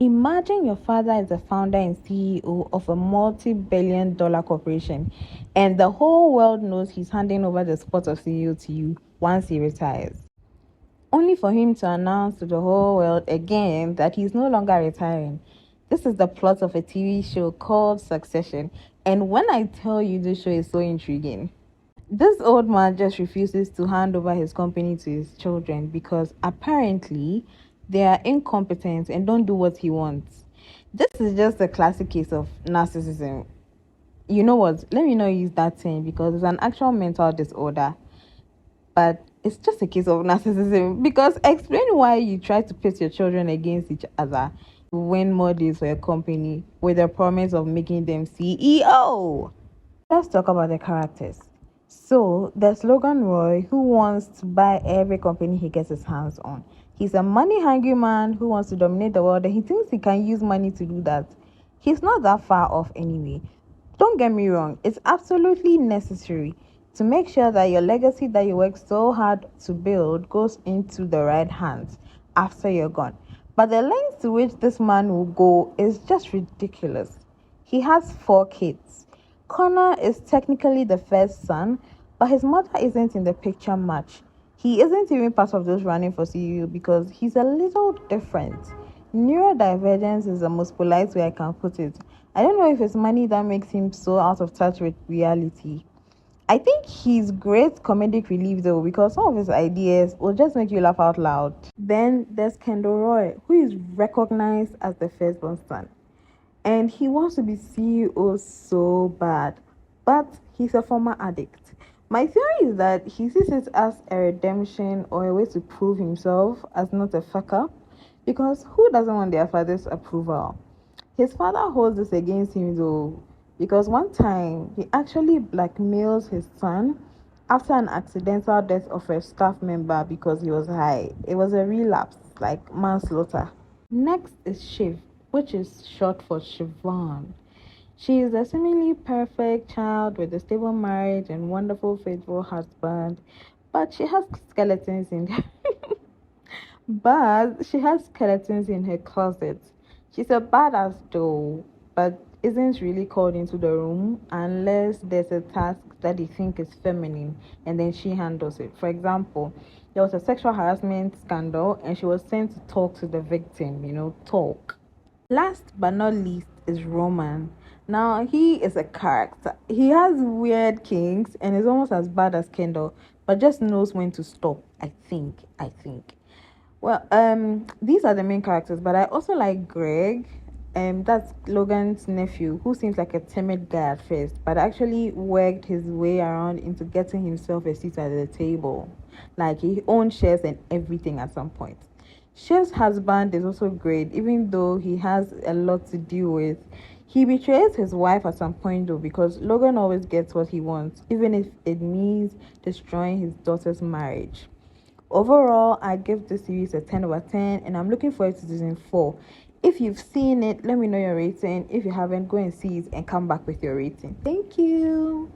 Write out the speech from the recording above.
Imagine your father is the founder and CEO of a multi-billion-dollar corporation, and the whole world knows he's handing over the spot of CEO to you once he retires. Only for him to announce to the whole world again that he's no longer retiring. This is the plot of a TV show called Succession, and when I tell you this show is so intriguing, this old man just refuses to hand over his company to his children because apparently they are incompetent and don't do what he wants. This is just a classic case of narcissism. You know what? Let me not use that term because it's an actual mental disorder, but it's just a case of narcissism. Because explain why you try to pit your children against each other to win more deals for your company with the promise of making them CEO. Let's talk about the characters. So, there's Logan Roy who wants to buy every company he gets his hands on. He's a money hungry man who wants to dominate the world and he thinks he can use money to do that. He's not that far off anyway. Don't get me wrong, it's absolutely necessary to make sure that your legacy that you work so hard to build goes into the right hands after you're gone. But the length to which this man will go is just ridiculous. He has 4 kids. Connor is technically the first son, but his mother isn't in the picture much. He isn't even part of those running for CEO because he's a little different. Neurodivergence is the most polite way I can put it. I don't know if it's money that makes him so out of touch with reality. I think he's great comedic relief though because some of his ideas will just make you laugh out loud. Then there's Kendall Roy, who is recognized as the firstborn son. And he wants to be CEO so bad, but he's a former addict. My theory is that he sees it as a redemption or a way to prove himself as not a fucker, because who doesn't want their father's approval? His father holds this against him though, because one time he actually blackmails his son after an accidental death of a staff member because he was high. It was a relapse, like manslaughter. Next is Shiv, which is short for Siobhan. She is a seemingly perfect child with a stable marriage and wonderful, faithful husband, but she has skeletons in but she has skeletons in her closet. She's a badass though, but isn't really called into the room unless there's a task that they think is feminine and then she handles it. For example, there was a sexual harassment scandal and she was sent to talk to the victim, talk. Last but not least is Roman. Now he is a character. He has weird kinks and is almost as bad as Kendall, but just knows when to stop. I think. Well, these are the main characters, but I also like Greg. That's Logan's nephew, who seems like a timid guy at first, but actually worked his way around into getting himself a seat at the table. Like he owned shares and everything at some point. Shiv's husband is also great, even though he has a lot to deal with. He betrays his wife at some point though, because Logan always gets what he wants, even if it means destroying his daughter's marriage. Overall, I give this series a 10 over 10 and I'm looking forward to season 4. If you've seen it, let me know your rating. If you haven't, go and see it and come back with your rating. Thank you.